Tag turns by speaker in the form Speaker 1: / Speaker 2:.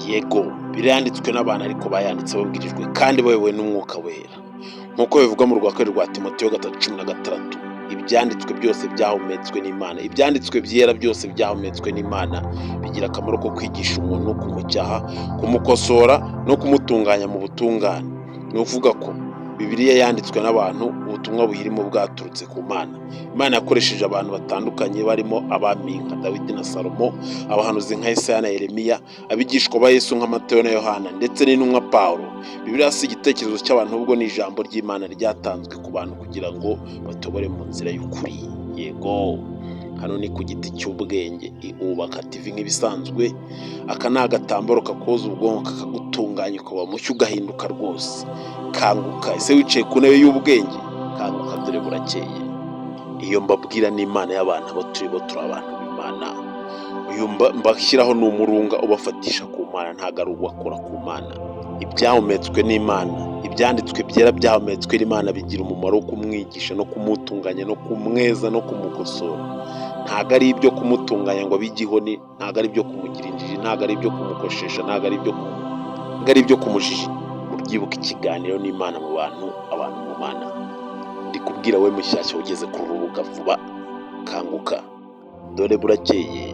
Speaker 1: Yego, biranditswe n'abantu ariko bayanditse babwirijwe kandi bayobowe n'Umwuka Wera. Nk'uko bivugwa mu rwa kabiri rwa Timoteyo 3:16, ibyanditswe byose byahumetswe n'Imana. Ibyanditswe byera byose byahumetswe n'Imana, bigira akamaro ko kwigisha umuntu, kumucyaha, kumukosora no kumutunganya mu butungane. Ni ukuvuga ko Bibiliya yanditswe n'abantu, ubutumwa buyirimo bwaturutse ku Mana. Imana yakoresheje abantu batandukanye barimo abami nka Dawidi na Salomo, abahanuzi nka Yesaya na Yeremiya, abigishwa ba Yesu nka Matayo na Yohana ndetse n'intumwa Pawulo. Bibiliya si igitekerezo cy'abantu ahubwo ni ijambo ry'Imana ryatanzwe ku bantu kugira ngo batobore mu nzira y'ukuri. Yego, hano ni ku giti cy'ubwenge Ubaka TV nk'ibisanzwe. Aka ni agatambaro kakoza ubwonko kakagutunganya ukaba mushya ugahinduka rwose. Kanguka, ese wicaye ku ntebe y'ubwenge? Kanguka dore burakeye. Iyo mbabwira n'Imana y'abantu, abo turi bo turi abantu b'Imana. Uyu mbashyiraho ni umurunga ubafatisha ku Mana, ntago ari ubakora ku Mana. Ibyahumetswe n'Imana, ibyanditswe byera byahumetswe n'Imana bigira umumaro wo kumwigisha no kumutunganya no kumweza no kumukosora. Ntago ari ibyo kumutunganya ngo ab'igihoni, ntago ari ibyo kumugira injiji, ntago ari ibyo kumukoshesha, ntago ari ibyo kumujiji. Muryibuka ikiganiro n'Imana mu bantu, abantu mu Mana. Ndi kubwira we mushyashya ugeze ku rubuga vuba, kanguka dore burakeye.